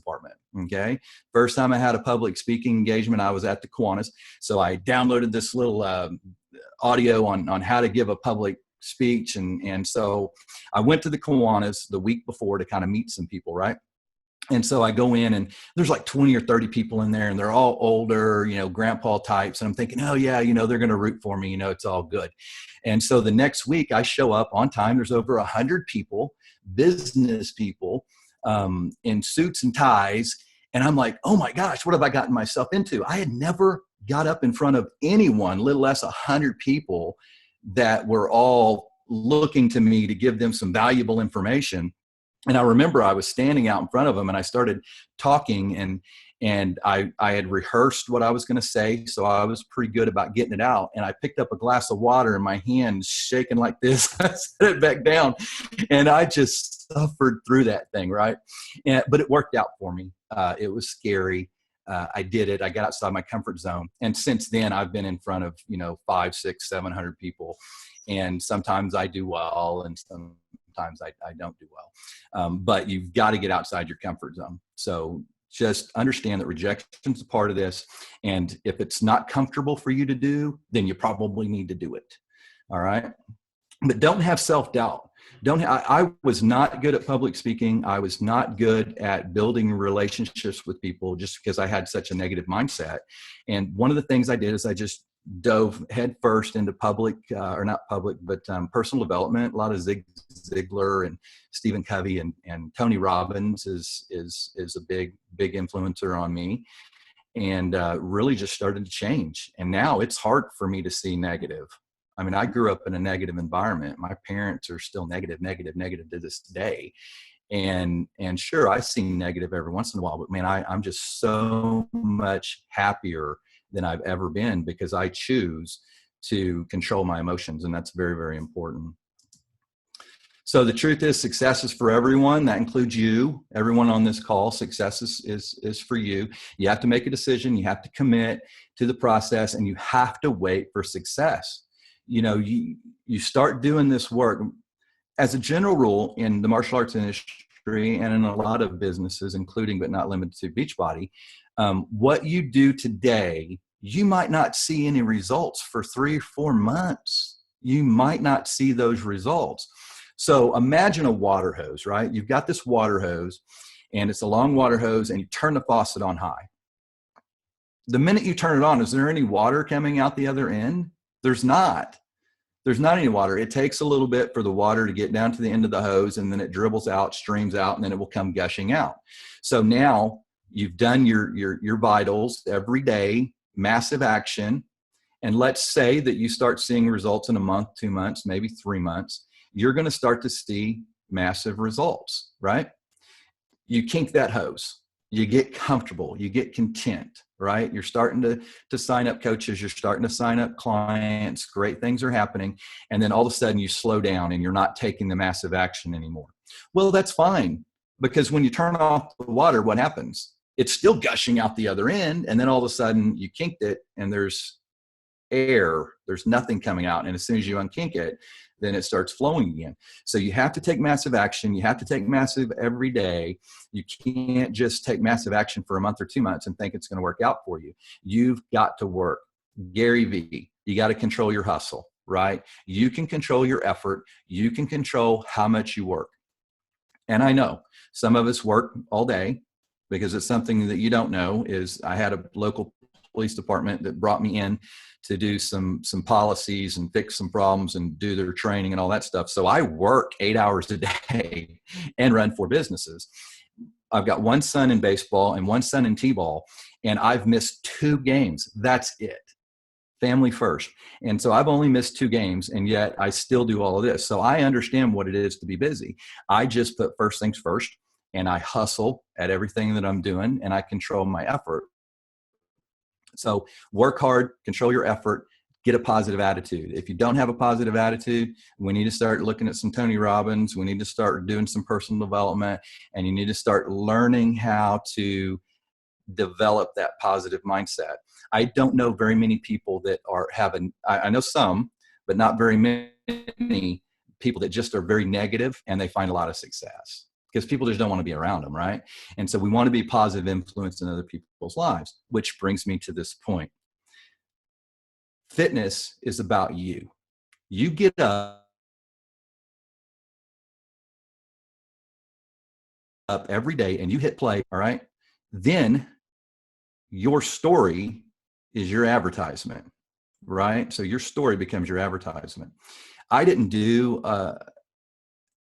department. Okay. First time I had a public speaking engagement, I was at the Kiwanis. So I downloaded this little audio on how to give a public speech. And so I went to the Kiwanis the week before to kind of meet some people, right? And so I go in and there's like 20 or 30 people in there and they're all older, grandpa types. And I'm thinking, oh yeah, they're going to root for me. It's all good. And so the next week I show up on time. There's over 100 people, business people, in suits and ties. And I'm like, oh my gosh, what have I gotten myself into? I had never got up in front of anyone, little less 100 people that were all looking to me to give them some valuable information. And I remember I was standing out in front of them and I started talking and I had rehearsed what I was going to say. So I was pretty good about getting it out. And I picked up a glass of water and my hand shaking like this. I set it back down and I just suffered through that thing. Right. But it worked out for me. It was scary. I did it. I got outside my comfort zone. And since then I've been in front of, 500, 600, 700 people. And sometimes I do well and sometimes I don't do well. But you've got to get outside your comfort zone. So just understand that rejection is a part of this. And if it's not comfortable for you to do, then you probably need to do it. All right. But don't have self-doubt. I was not good at public speaking. I was not good at building relationships with people just because I had such a negative mindset. And one of the things I did is I just dove head first into personal development. A lot of Zig Ziglar and Stephen Covey and Tony Robbins is a big influencer on me, and really just started to change. And now it's hard for me to see negative. I mean, I grew up in a negative environment. My parents are still negative to this day. And sure, I see negative every once in a while, but man, I'm just so much happier than I've ever been because I choose to control my emotions. And that's very, very important. So the truth is success is for everyone. That includes you, everyone on this call. Success is for you. You have to make a decision. You have to commit to the process and you have to wait for success. You start doing this work. As a general rule in the martial arts industry and in a lot of businesses, including but not limited to Beachbody, what you do today, you might not see any results for 3 or 4 months. You might not see those results. So imagine a water hose, right? You've got this water hose and it's a long water hose and you turn the faucet on high. The minute you turn it on, is there any water coming out the other end? There's not any water. It takes a little bit for the water to get down to the end of the hose and then it dribbles out, streams out, and then it will come gushing out. So now you've done your vitals every day, massive action. And let's say that you start seeing results in a month, 2 months, maybe 3 months. You're going to start to see massive results, right? You kink that hose. You get comfortable. You get content, right? You're starting to sign up coaches. You're starting to sign up clients. Great things are happening. And then all of a sudden you slow down and you're not taking the massive action anymore. Well, that's fine because when you turn off the water, what happens? It's still gushing out the other end. And then all of a sudden you kinked it and there's air. There's nothing coming out. And as soon as you unkink it, then it starts flowing again. So you have to take massive action. You have to take massive every day. You can't just take massive action for a month or 2 months and think it's going to work out for you. You've got to work. Gary Vee, you got to control your hustle, right? You can control your effort. You can control how much you work. And I know some of us work all day because it's something that you don't know is I had a local police department that brought me in to do some policies and fix some problems and do their training and all that stuff. So I work 8 hours a day and run 4 businesses. I've got 1 son in baseball and 1 son in t-ball, and I've missed 2 games. That's it. Family first. And so I've only missed 2 games, and yet I still do all of this. So I understand what it is to be busy. I just put first things first, and I hustle at everything that I'm doing, and I control my effort. So work hard, control your effort, get a positive attitude. If you don't have a positive attitude, we need to start looking at some Tony Robbins. We need to start doing some personal development, and you need to start learning how to develop that positive mindset. I don't know very many people that I know some, but not very many people that just are very negative and they find a lot of success. because people just don't want to be around them, right? And so we want to be positive influence in other people's lives, which brings me to this point. Fitness is about you. You get up every day and you hit play, all right? Then your story is your advertisement, right? So your story becomes your advertisement. I didn't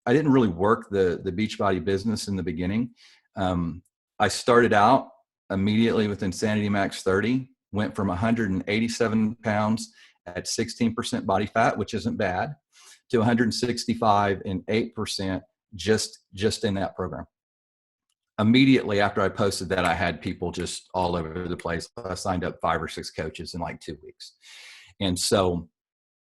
really work the Beachbody business in the beginning. I started out immediately with Insanity Max 30, went from 187 pounds at 16% body fat, which isn't bad, to 165 and 8% just in that program. Immediately after I posted that, I had people just all over the place. I signed up 5 or 6 coaches in like 2 weeks. And so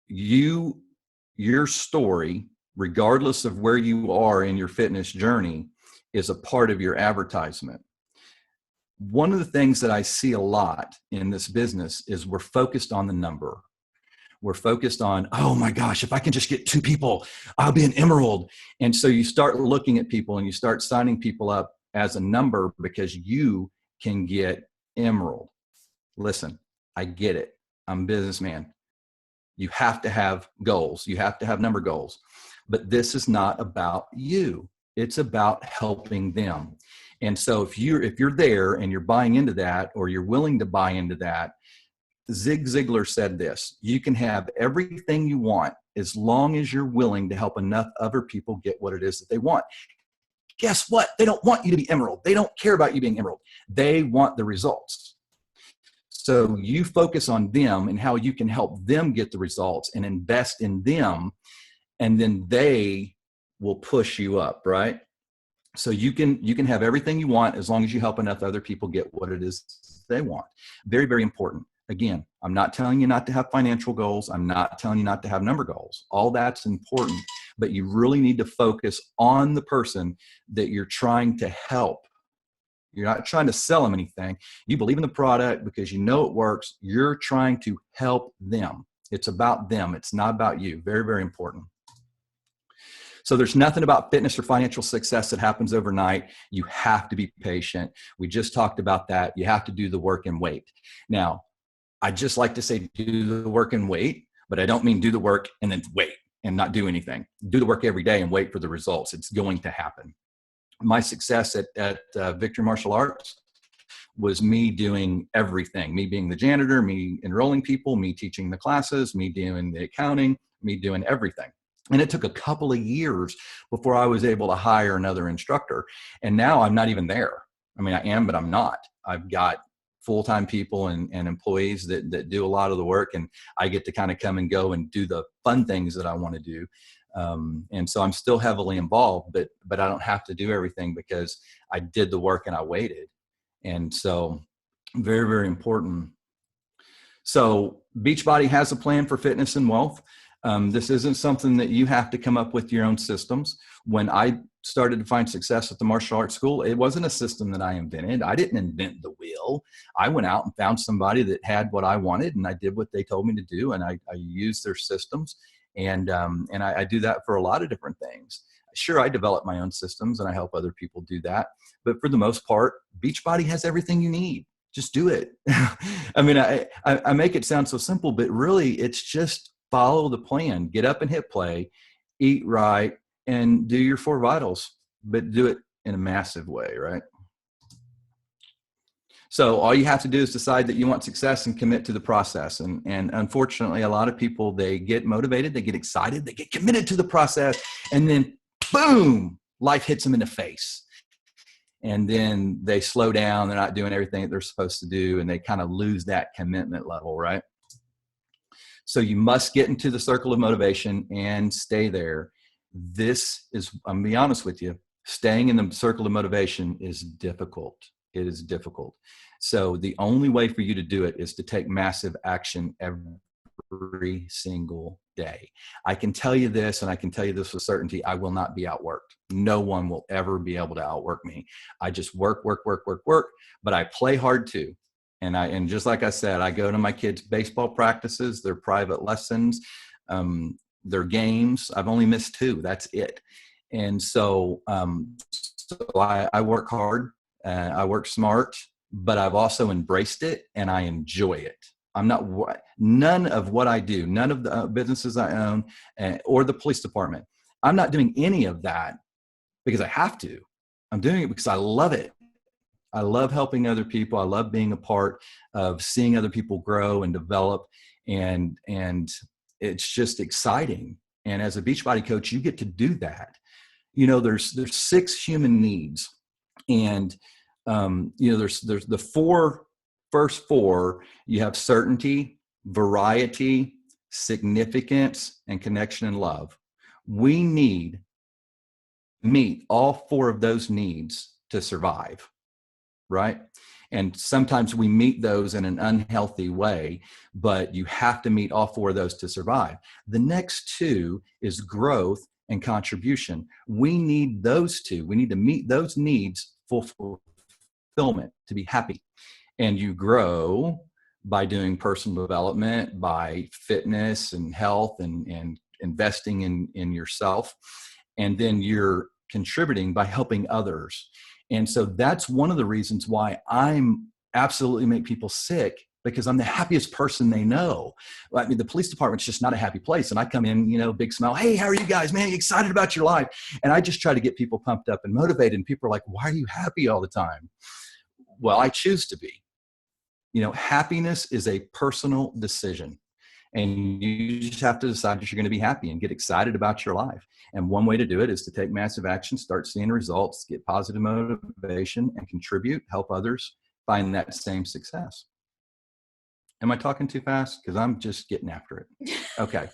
your story, regardless of where you are in your fitness journey, is a part of your advertisement. One of the things that I see a lot in this business is we're focused on the number. We're focused on, oh my gosh, if I can just get 2 people, I'll be an emerald. And so you start looking at people and you start signing people up as a number because you can get emerald. Listen, I get it. I'm a businessman. You have to have goals. You have to have number goals. But this is not about you. It's about helping them. And so if you're there and you're buying into that, or you're willing to buy into that, Zig Ziglar said this: you can have everything you want as long as you're willing to help enough other people get what it is that they want. Guess what? They don't want you to be emerald. They don't care about you being emerald. They want the results. So you focus on them and how you can help them get the results and invest in them, and then they will push you up, right? So you can have everything you want as long as you help enough other people get what it is they want. Very, very important. Again, I'm not telling you not to have financial goals. I'm not telling you not to have number goals. All that's important, but you really need to focus on the person that you're trying to help. You're not trying to sell them anything. You believe in the product because you know it works. You're trying to help them. It's about them. It's not about you. Very, very important. So there's nothing about fitness or financial success that happens overnight. You have to be patient. We just talked about that. You have to do the work and wait. Now, I just like to say do the work and wait, but I don't mean do the work and then wait and not do anything. Do the work every day and wait for the results. It's going to happen. My success at Victory Martial Arts was me doing everything, me being the janitor, me enrolling people, me teaching the classes, me doing the accounting, me doing everything. And it took a couple of years before I was able to hire another instructor. And now I'm not even there. I mean, I am, but I'm not. I've got full-time people and employees that do a lot of the work, and I get to kind of come and go and do the fun things that I want to do. And so I'm still heavily involved, but I don't have to do everything because I did the work and I waited. And so very, very important. So Beachbody has a plan for fitness and wealth. This isn't something that you have to come up with your own systems. When I started to find success at the martial arts school, it wasn't a system that I invented. I didn't invent the wheel. I went out and found somebody that had what I wanted, and I did what they told me to do, and I used their systems. And I do that for a lot of different things. Sure, I develop my own systems and I help other people do that. But for the most part, Beachbody has everything you need. Just do it. I mean, I make it sound so simple, but really it's just follow the plan. Get up and hit play, eat right, and do your 4 vitals, but do it in a massive way, right? So all you have to do is decide that you want success and commit to the process. And unfortunately, a lot of people, they get motivated, they get excited, they get committed to the process, and then boom, life hits them in the face. And then they slow down, they're not doing everything that they're supposed to do, and they kind of lose that commitment level, right? So you must get into the circle of motivation and stay there. This is, I'm gonna be honest with you, staying in the circle of motivation is difficult. It is difficult. So the only way for you to do it is to take massive action every single day. I can tell you this, and I can tell you this with certainty, I will not be outworked. No one will ever be able to outwork me. I just work, but I play hard too. And just like I said, I go to my kids' baseball practices, their private lessons, their games. I've only missed 2. That's it. And so I work hard, I work smart, but I've also embraced it and I enjoy it. None of what I do, none of the businesses I own or the police department, I'm not doing any of that because I have to. I'm doing it because I love it. I love helping other people. I love being a part of seeing other people grow and develop. And it's just exciting. And as a Beachbody coach, you get to do that. You know, there's 6 human needs. And, you know, there's the first 4, you have certainty, variety, significance, and connection and love. We need meet all 4 of those needs to survive, right? And sometimes we meet those in an unhealthy way, but you have to meet all 4 of those to survive. The next 2 is growth and contribution. We need those 2. We need to meet those needs for fulfillment, to be happy. And you grow by doing personal development, by fitness and health and investing in yourself. And then you're contributing by helping others. And so that's one of the reasons why I'm absolutely make people sick, because I'm the happiest person they know. I mean, the police department's just not a happy place. And I come in, you know, big smile. Hey, how are you guys, man? You excited about your life? And I just try to get people pumped up and motivated. And people are like, why are you happy all the time? Well, I choose to be. You know, happiness is a personal decision. And you just have to decide that you're going to be happy and get excited about your life. And one way to do it is to take massive action, start seeing results, get positive motivation, and contribute, help others find that same success. Am I talking too fast? Because I'm just getting after it. Okay.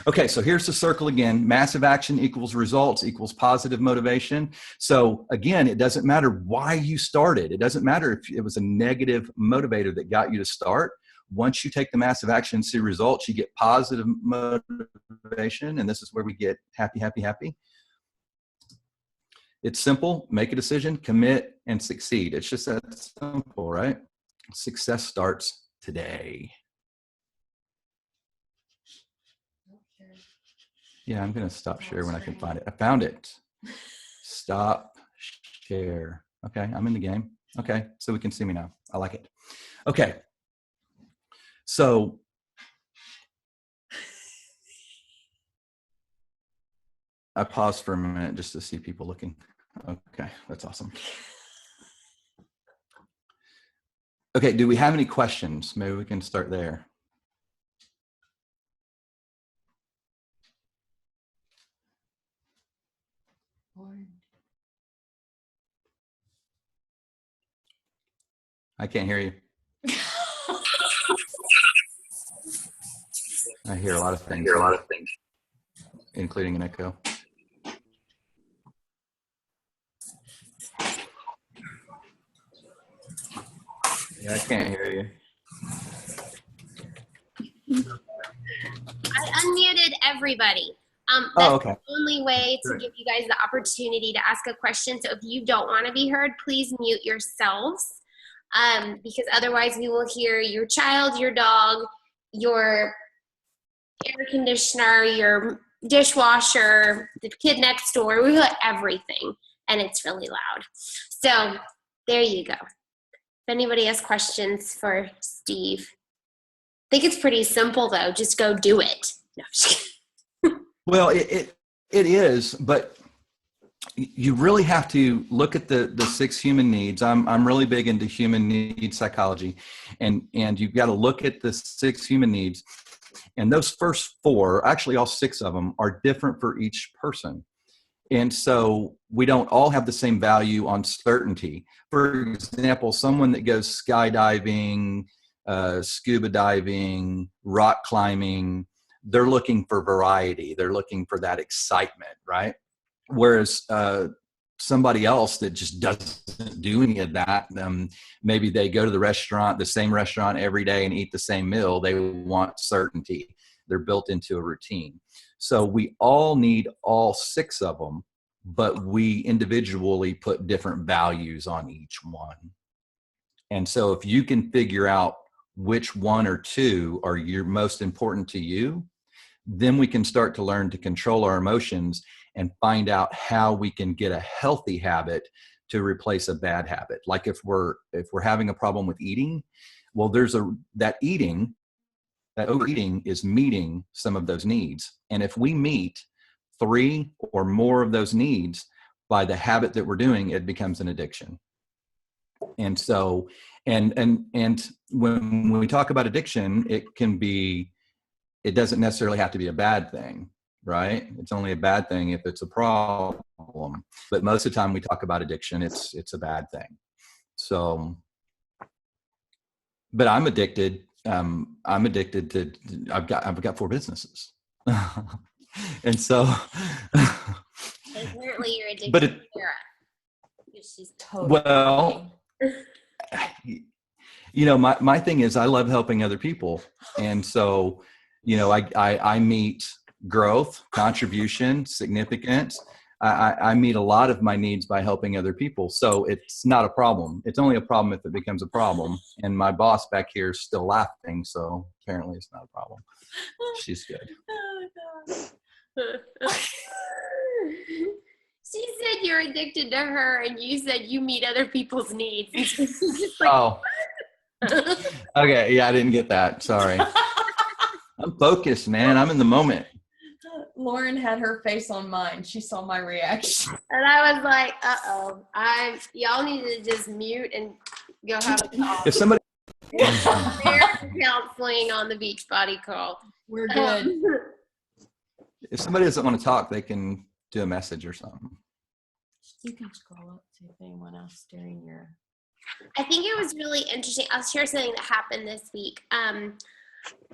Okay, so here's the circle again. Massive action equals results equals positive motivation. So again, it doesn't matter why you started. It doesn't matter if it was a negative motivator that got you to start. Once you take the massive action and see results, you get positive motivation. And this is where we get happy, happy, happy. It's simple. Make a decision, commit, and succeed. It's just that simple, right? Success starts today. Yeah, I'm going to stop share when I can find it. I found it. Stop share. Okay, I'm in the game. Okay, so we can see me now. I like it. Okay. So I paused for a minute just to see people looking. Okay, that's awesome. Okay, do we have any questions? Maybe we can start there. I can't hear you. I hear a lot of things. Including an echo. Yeah, I can't hear you. I unmuted everybody. That's okay. The only way to give you guys the opportunity to ask a question. So if you don't want to be heard, please mute yourselves, because otherwise we will hear your child, your dog, your air conditioner, your dishwasher, the kid next door. We hear everything, and it's really loud. So there you go. If anybody has questions for Steve. I think it's pretty simple, though. Just go do it. No, I'm just kidding. Well, it is, but you really have to look at the 6 human needs. I'm really big into human needs psychology, and you've got to look at the 6 human needs, and those first 4, actually all 6 of them, are different for each person. And so we don't all have the same value on certainty. For example, someone that goes skydiving, scuba diving, rock climbing, they're looking for variety. They're looking for that excitement, right? Whereas somebody else that just doesn't do any of that, maybe they go to the same restaurant every day and eat the same meal. They want certainty. They're built into a routine. So we all need all 6 of them, but we individually put different values on each one. And so if you can figure out which 1 or 2 are your most important to you, then we can start to learn to control our emotions and find out how we can get a healthy habit to replace a bad habit. Like if we're having a problem with eating, well, that overeating is meeting some of those needs. And if we meet 3 or more of those needs by the habit that we're doing, it becomes an addiction. And so, and when we talk about addiction, it doesn't necessarily have to be a bad thing, right? It's only a bad thing if it's a problem. But most of the time we talk about addiction, it's a bad thing. So, but I'm addicted. I'm addicted to, I've got 4 businesses. And so. Apparently you're addicted to Sarah. She's totally. Well, my thing is I love helping other people. And so, I meet growth, contribution, significance. I meet a lot of my needs by helping other people. So it's not a problem. It's only a problem if it becomes a problem. And my boss back here is still laughing. So apparently it's not a problem. She's good. Oh, God. She said you're addicted to her, and you said you meet other people's needs. Oh. Okay. Yeah, I didn't get that. Sorry. I'm focused, man. I'm in the moment. Lauren had her face on mine. She saw my reaction. And I was like, y'all need to just mute and go have a talk. If somebody counseling on the Beachbody call. We're good. If somebody doesn't want to talk, they can do a message or something. You can scroll up to see anyone else during your. I think it was really interesting. I'll share something that happened this week.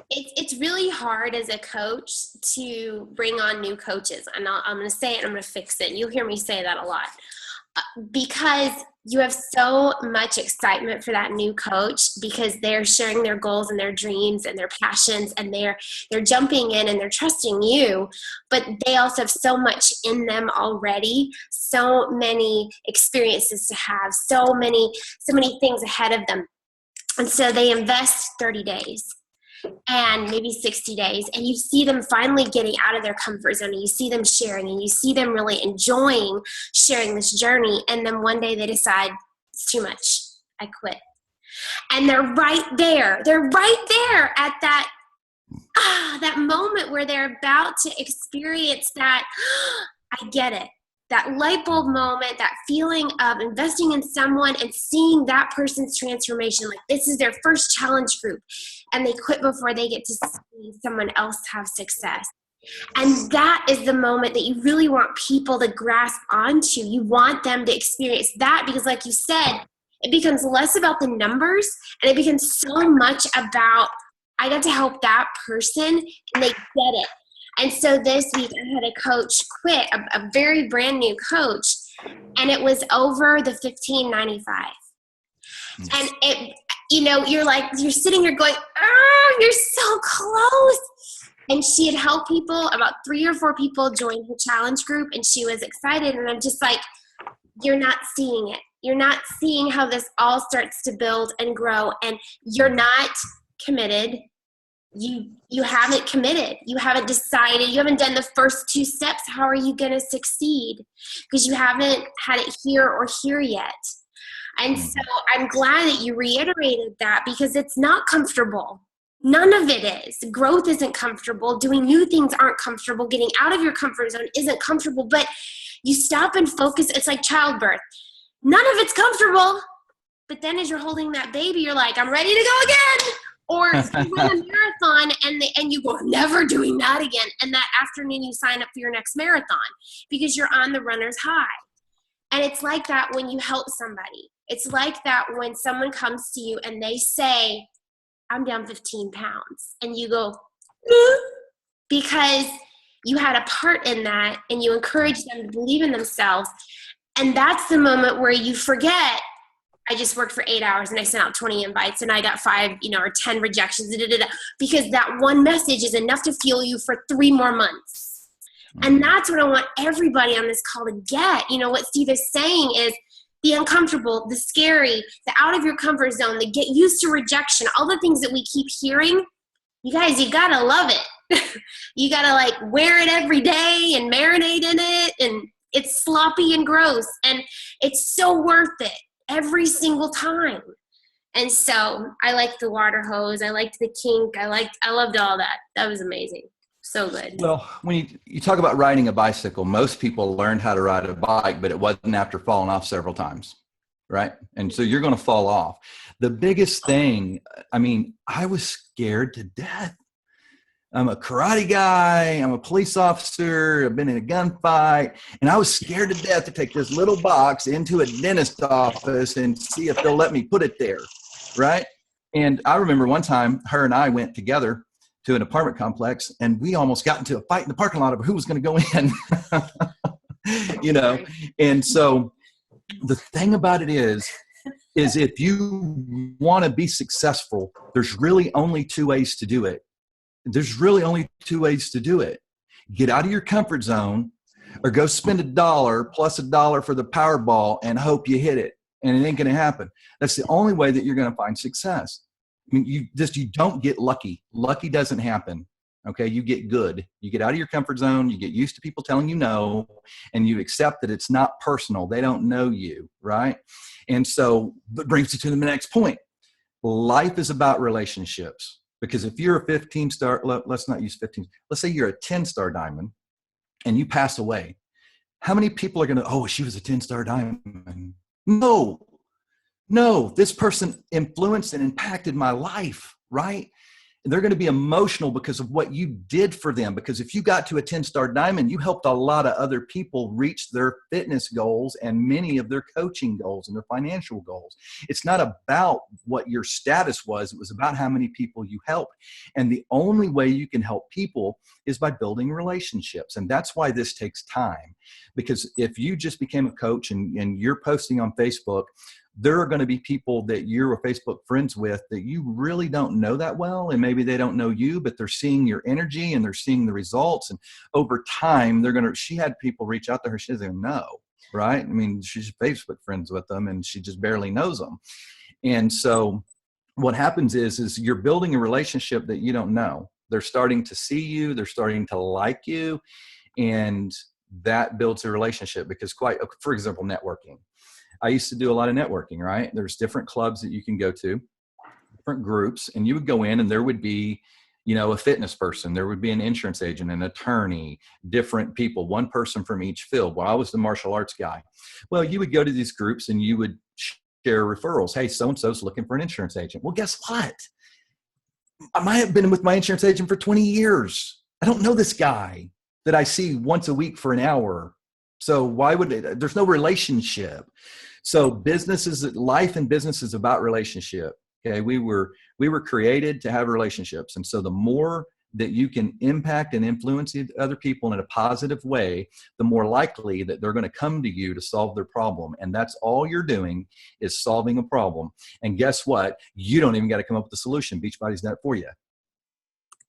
It's really hard as a coach to bring on new coaches. And I'm going to say it and I'm going to fix it. And you'll hear me say that a lot. Because you have so much excitement for that new coach because they're sharing their goals and their dreams and their passions, and they're jumping in and they're trusting you, but they also have so much in them already, so many experiences to have, so many things ahead of them. And so they invest 30 days and maybe 60 days, and you see them finally getting out of their comfort zone, and you see them sharing, and you see them really enjoying sharing this journey, and then one day they decide, it's too much, I quit. And they're right there at that moment where they're about to experience that, I get it. That light bulb moment, that feeling of investing in someone and seeing that person's transformation, like this is their first challenge group, and they quit before they get to see someone else have success. And that is the moment that you really want people to grasp onto. You want them to experience that because, like you said, it becomes less about the numbers and it becomes so much about, I got to help that person and they get it. And so this week I had a coach quit, a very brand new coach, and it was over the $15.95. And it, you're sitting here going, oh, you're so close. And she had helped people, about 3 or 4 people join her challenge group, and she was excited. And I'm just like, you're not seeing it. You're not seeing how this all starts to build and grow, and you're not committed. You haven't committed. You haven't decided. You haven't done the first 2 steps. How are you going to succeed? Because you haven't had it here or here yet. And so I'm glad that you reiterated that because it's not comfortable. None of it is. Growth isn't comfortable. Doing new things aren't comfortable. Getting out of your comfort zone isn't comfortable. But you stop and focus. It's like childbirth. None of it's comfortable. But then as you're holding that baby, you're like, I'm ready to go again. Or you run a marathon and you go, I'm never doing that again. And that afternoon you sign up for your next marathon because you're on the runner's high. And it's like that when you help somebody. It's like that when someone comes to you and they say, I'm down 15 pounds. And you go, because you had a part in that and you encourage them to believe in themselves. And that's the moment where you forget, I just worked for 8 hours and I sent out 20 invites and I got 5, or 10 rejections, because that one message is enough to fuel you for 3 more months. And that's what I want everybody on this call to get. What Steve is saying is the uncomfortable, the scary, the out of your comfort zone, the get used to rejection, all the things that we keep hearing. You guys, you gotta love it. You got to like wear it every day and marinate in it. And it's sloppy and gross. And it's so worth it every single time. And so I liked the water hose. I liked the kink. I loved all that. That was amazing. So good. Well, when you talk about riding a bicycle, most people learned how to ride a bike, but it wasn't after falling off several times, right? And so you're going to fall off. The biggest thing, I mean, I was scared to death. I'm a karate guy. I'm a police officer. I've been in a gunfight. And I was scared to death to take this little box into a dentist office and see if they'll let me put it there, right? And I remember one time her and I went together to an apartment complex, and we almost got into a fight in the parking lot of who was going to go in, you know? And so the thing about it is if you want to be successful, there's really only two ways to do it. There's really only two ways to do it. Get out of your comfort zone, or go spend $1 plus $1 for the Powerball and hope you hit it. And it ain't going to happen. That's the only way that you're going to find success. I mean, you don't get lucky. Lucky doesn't happen. Okay. You get good. You get out of your comfort zone. You get used to people telling you no, and you accept that it's not personal. They don't know you. Right. And so that brings you to the next point. Life is about relationships, because if you're a 15-star, let's not use 15. Let's say you're a 10-star diamond and you pass away. How many people are going to, oh, she was a 10-star diamond? No, this person influenced and impacted my life, right? And they're going to be emotional because of what you did for them. Because if you got to a 10-star diamond, you helped a lot of other people reach their fitness goals and many of their coaching goals and their financial goals. It's not about what your status was. It was about how many people you helped. And the only way you can help people is by building relationships. And that's why this takes time. Because if you just became a coach and you're posting on Facebook, there are going to be people that you're Facebook friends with that you really don't know that well. And maybe they don't know you, but they're seeing your energy and they're seeing the results. And over time, she had people reach out to her. She doesn't know, right? I mean, she's Facebook friends with them and she just barely knows them. And so what happens is you're building a relationship that you don't know. They're starting to see you. They're starting to like you. And that builds a relationship because for example, networking. I used to do a lot of networking, right? There's different clubs that you can go to, different groups, and you would go in and there would be, a fitness person. There would be an insurance agent, an attorney, different people, one person from each field. Well, I was the martial arts guy. Well, you would go to these groups and you would share referrals. Hey, so-and-so's looking for an insurance agent. Well, guess what? I might have been with my insurance agent for 20 years. I don't know this guy that I see once a week for an hour. So why would there's no relationship. So life and business is about relationship. Okay. We were created to have relationships. And so the more that you can impact and influence other people in a positive way, the more likely that they're going to come to you to solve their problem. And that's all you're doing is solving a problem. And guess what? You don't even got to come up with the solution. Beachbody's done it for you.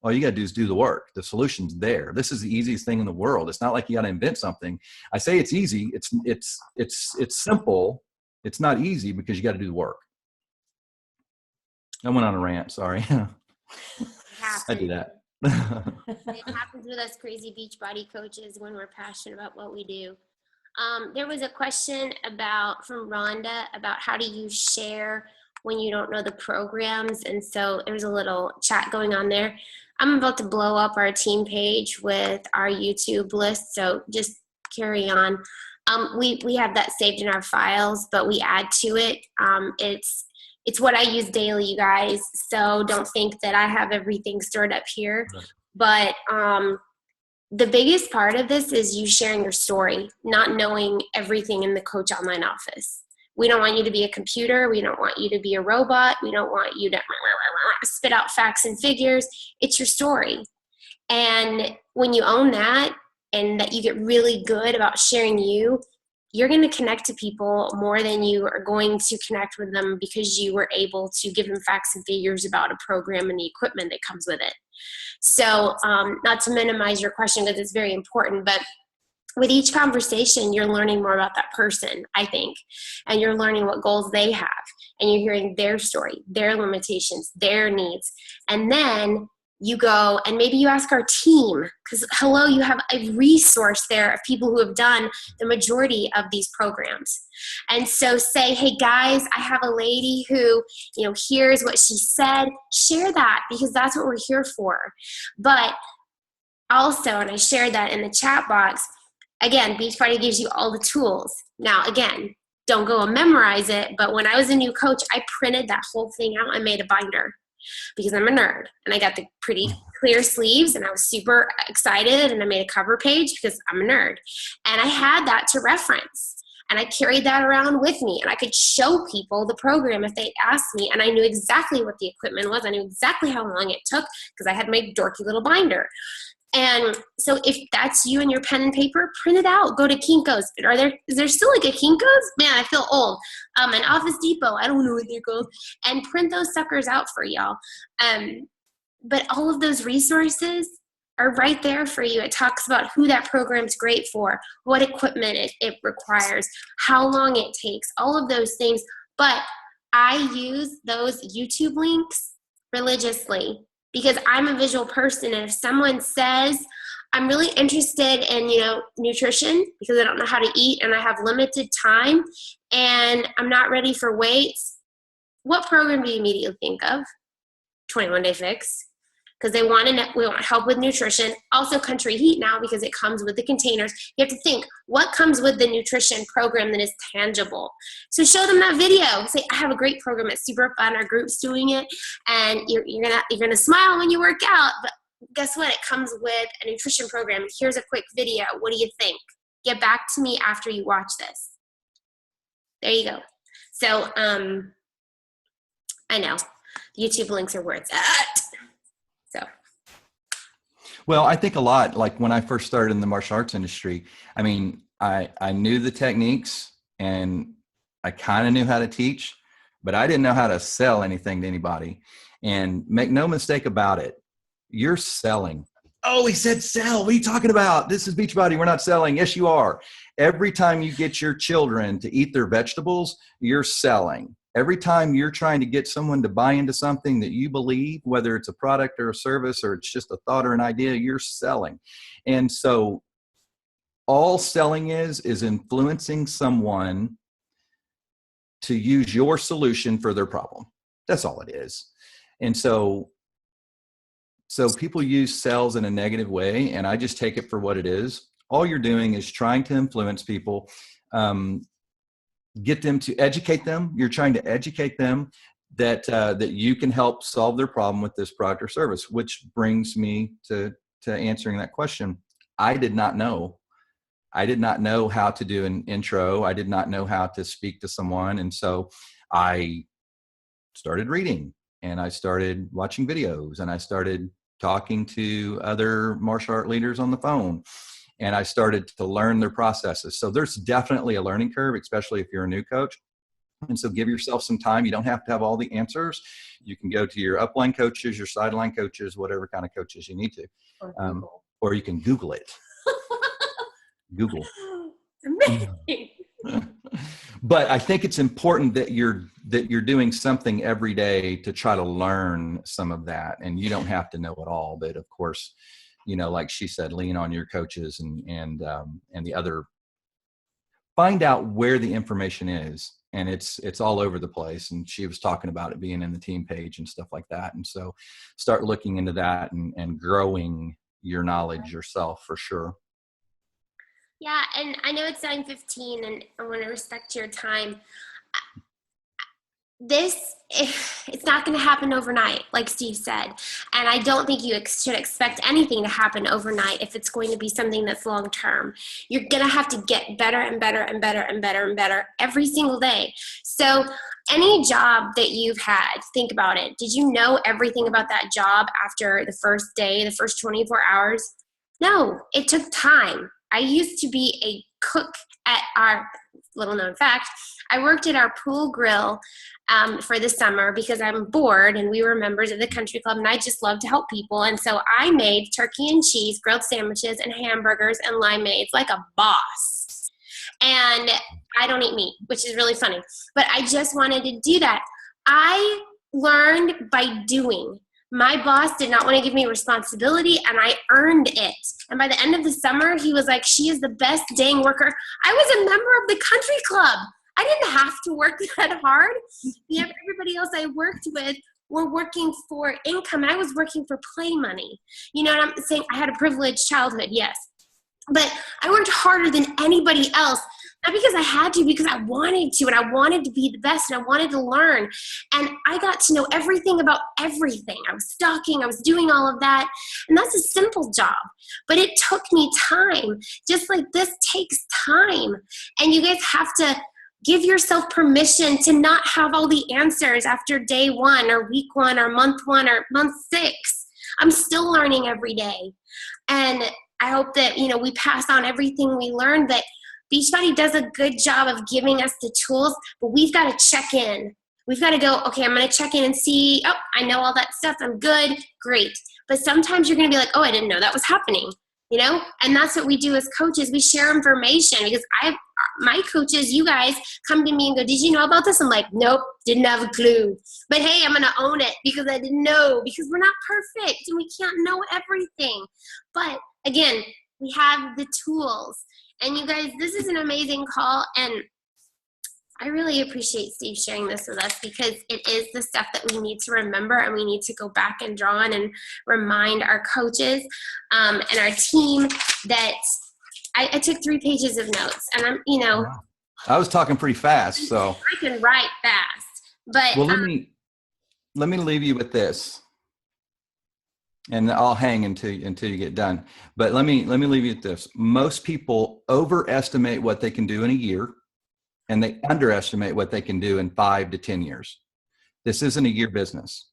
All you got to do is do the work. The solution's there. This is the easiest thing in the world. It's not like you got to invent something. I say it's easy. It's simple. It's not easy because you got to do the work. I went on a rant. Sorry. I do that. It happens with us crazy Beachbody coaches when we're passionate about what we do. There was a question from Rhonda about how do you share when you don't know the programs. And so there was a little chat going on there. I'm about to blow up our team page with our YouTube list. So just carry on. We have that saved in our files, but we add to it. It's what I use daily, you guys. So don't think that I have everything stored up here. Right. But the biggest part of this is you sharing your story, not knowing everything in the Coach Online office. We don't want you to be a computer. We don't want you to be a robot. We don't want you to spit out facts and figures. It's your story. And when you own that and that you get really good about sharing you're going to connect to people more than you are going to connect with them because you were able to give them facts and figures about a program and the equipment that comes with it. So not to minimize your question because it's very important, but with each conversation, you're learning more about that person, I think, and you're learning what goals they have, and you're hearing their story, their limitations, their needs. And then you go and maybe you ask our team, because hello, you have a resource there of people who have done the majority of these programs. And so say, hey guys, I have a lady who, here's what she said. Share that, because that's what we're here for. But also, and I shared that in the chat box, again, Beachbody gives you all the tools. Now, again, don't go and memorize it, but when I was a new coach, I printed that whole thing out and made a binder, because I'm a nerd, and I got the pretty clear sleeves, and I was super excited, and I made a cover page because I'm a nerd, and I had that to reference, and I carried that around with me, and I could show people the program if they asked me, and I knew exactly what the equipment was. I knew exactly how long it took because I had my dorky little binder. And so if that's you and your pen and paper, print it out. Go to Kinko's. Is there still like a Kinko's? Man, I feel old. An Office Depot. I don't know what they're called. And print those suckers out for y'all. But all of those resources are right there for you. It talks about who that program's great for, what equipment it requires, how long it takes, all of those things. But I use those YouTube links religiously, because I'm a visual person, and if someone says, I'm really interested in, nutrition because I don't know how to eat and I have limited time and I'm not ready for weights, what program do you immediately think of? 21 Day Fix, because we want help with nutrition. Also Country Heat now, because it comes with the containers. You have to think, what comes with the nutrition program that is tangible? So show them that video. Say, I have a great program. It's super fun. Our group's doing it, and you're gonna smile when you work out. But guess what? It comes with a nutrition program. Here's a quick video. What do you think? Get back to me after you watch this. There you go. So I know YouTube links are where it's at. So. Well, I think a lot, like when I first started in the martial arts industry, I mean, I knew the techniques and I kind of knew how to teach, but I didn't know how to sell anything to anybody. And make no mistake about it, you're selling. Oh, he said sell. What are you talking about? This is Beachbody. We're not selling. Yes, you are. Every time you get your children to eat their vegetables, you're selling. Every time you're trying to get someone to buy into something that you believe, whether it's a product or a service or it's just a thought or an idea, you're selling. And so all selling is influencing someone to use your solution for their problem. That's all it is. And so people use sales in a negative way, and I just take it for what it is. All you're doing is trying to influence people, get them to educate them. You're trying to educate them that you can help solve their problem with this product or service, which brings me to answering that question. I did not know how to do an intro. I did not know how to speak to someone. And so I started reading, and I started watching videos, and I started talking to other martial art leaders on the phone. And I started to learn their processes. So there's definitely a learning curve, especially if you're a new coach. And so give yourself some time. You don't have to have all the answers. You can go to your upline coaches, your sideline coaches, whatever kind of coaches you need to. Or you can Google it. Google. Amazing. But I think it's important that you're doing something every day to try to learn some of that. And you don't have to know it all, but of course, like she said, lean on your coaches and the other. Find out where the information is, and it's all over the place. And she was talking about it being in the team page and stuff like that. And so, start looking into that and growing your knowledge yourself for sure. Yeah, and I know it's 9:15, and I want to respect your time. It's not going to happen overnight, like Steve said. And I don't think you should expect anything to happen overnight if it's going to be something that's long term. You're going to have to get better and better and better and better and better every single day. So any job that you've had, think about it. Did you know everything about that job after the first day, the first 24 hours? No, it took time. I used to be a cook at our, little known fact, I worked at our pool grill for the summer because I'm bored, and we were members of the country club, and I just love to help people. And so I made turkey and cheese, grilled sandwiches, and hamburgers and limeades like a boss. And I don't eat meat, which is really funny, but I just wanted to do that. I learned by doing. My boss did not want to give me responsibility, and I earned it. And by the end of the summer, he was like, she is the best dang worker. I was a member of the country club. I didn't have to work that hard. Everybody else I worked with were working for income. I was working for play money. You know what I'm saying? I had a privileged childhood, yes. But I worked harder than anybody else. Not because I had to, because I wanted to, and I wanted to be the best, and I wanted to learn. And I got to know everything about everything. I was stalking, I was doing all of that. And that's a simple job. But it took me time. Just like this takes time. And you guys have to give yourself permission to not have all the answers after day 1 or week 1 or month 1 or month 6. I'm still learning every day. And I hope that, we pass on everything we learned, that Beachbody does a good job of giving us the tools, but we've got to check in. We've got to go, okay, I'm going to check in and see, oh, I know all that stuff. I'm good. Great. But sometimes you're going to be like, oh, I didn't know that was happening, And that's what we do as coaches. We share information, because my coaches, you guys, come to me and go, did you know about this? I'm like, nope, didn't have a clue. But hey, I'm going to own it because I didn't know, because we're not perfect and we can't know everything. But again, we have the tools. And you guys, this is an amazing call, and I really appreciate Steve sharing this with us, because it is the stuff that we need to remember, and we need to go back and draw on and remind our coaches and our team that I took 3 pages of notes, and I'm, I was talking pretty fast, so I can write fast. But well, let me leave you with this. And I'll hang until you get done. But let me leave you with this. Most people overestimate what they can do in a year, and they underestimate what they can do in 5 to 10 years. This isn't a year business.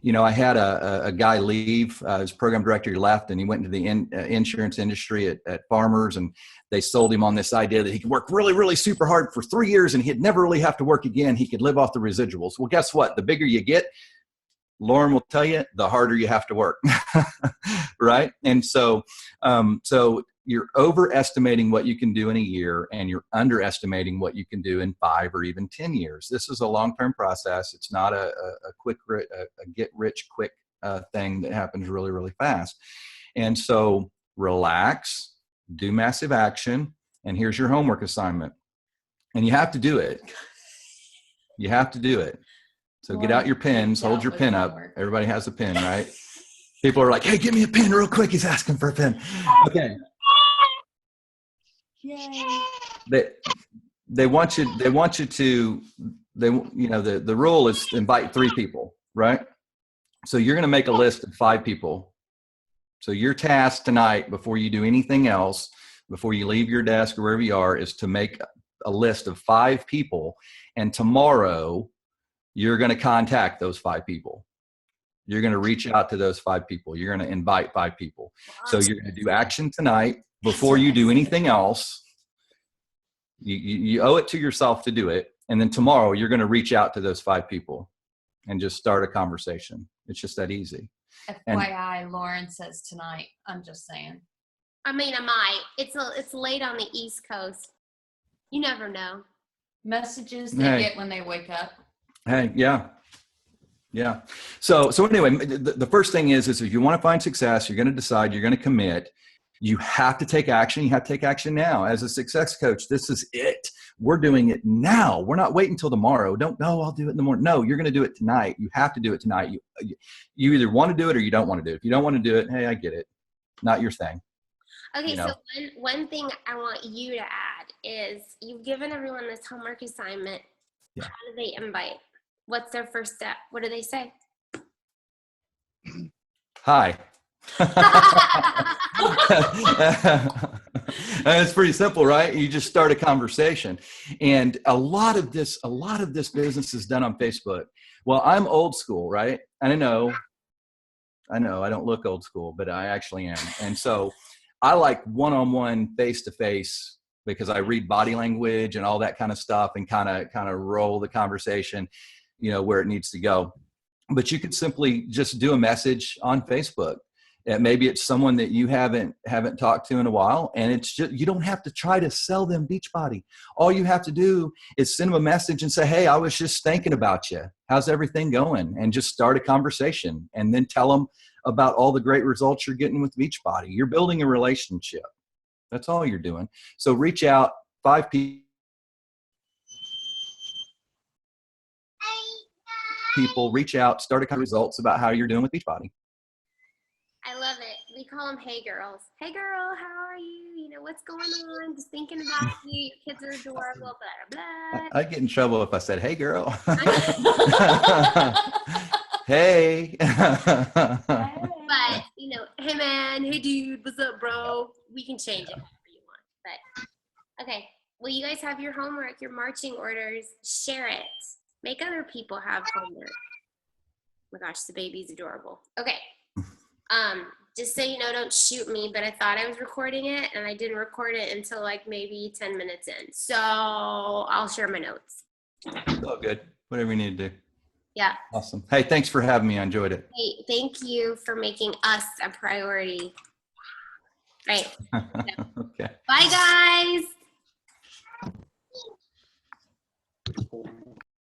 I had a guy leave, his program director, he left, and he went into the insurance industry at Farmers, and they sold him on this idea that he could work really, really super hard for 3 years, and he'd never really have to work again. He could live off the residuals. Well, guess what? The bigger you get, Lauren will tell you, the harder you have to work, right? And so you're overestimating what you can do in a year, and you're underestimating what you can do in 5 or even 10 years. This is a long-term process. It's not a get-rich-quick thing that happens really, really fast. And so relax, do massive action, and here's your homework assignment. And you have to do it. You have to do it. So get out your pens, hold your pen up. Everybody has a pen, right? People are like, hey, give me a pen real quick. He's asking for a pen. Okay. Yay. They want you to, the rule is to invite 3 people, right? So you're going to make a list of 5 people. So your task tonight, before you do anything else, before you leave your desk or wherever you are, is to make a list of 5 people. And tomorrow, you're going to contact those 5 people. You're going to reach out to those 5 people. You're going to invite 5 people. So you're going to do action tonight before you do anything else. You owe it to yourself to do it. And then tomorrow you're going to reach out to those 5 people and just start a conversation. It's just that easy. FYI, Lauren says tonight. I'm just saying. I might. It's late on the East Coast. You never know. Messages they get when they wake up. Hey, yeah. So anyway, the first thing is if you want to find success, you're going to decide, you're going to commit. You have to take action. You have to take action now. As a success coach, this is it. We're doing it now. We're not waiting until tomorrow. Don't know. I'll do it in the morning. No, you're going to do it tonight. You have to do it tonight. You either want to do it or you don't want to do it. If you don't want to do it, hey, I get it. Not your thing. Okay, so one thing I want you to add is you've given everyone this homework assignment. Yeah. How do they invite? What's their first step? What do they say? Hi. It's pretty simple, right? You just start a conversation. And a lot of this business is done on Facebook. Well, I'm old school, right? And I know I don't look old school, but I actually am. And so I like one-on-one, face-to-face, because I read body language and all that kind of stuff and kind of roll the conversation, where it needs to go. But you could simply just do a message on Facebook. Maybe it's someone that you haven't talked to in a while, and it's just, you don't have to try to sell them Beachbody. All you have to do is send them a message and say, hey, I was just thinking about you. How's everything going? And just start a conversation, and then tell them about all the great results you're getting with Beachbody. You're building a relationship. That's all you're doing. So reach out, 5 people, reach out, start a results about how you're doing with Beachbody. I love it. We call them hey girls. Hey girl, how are you? You know, what's going on? Just thinking about you. Your kids are adorable, blah, blah, blah. I'd get in trouble if I said, hey girl. Hey. But, you know, hey man, hey dude, what's up, bro? We can change it whatever you want. But, okay. Well, you guys have your homework, your marching orders. Share it. Make other people have homework. Oh my gosh, the baby's adorable. Okay. Just so you know, don't shoot me, but I thought I was recording it, and I didn't record it until like maybe 10 minutes in. So I'll share my notes. Oh, good. Whatever you need to do. Yeah. Awesome. Hey, thanks for having me. I enjoyed it. Hey, thank you for making us a priority. Right. Okay. Bye, guys.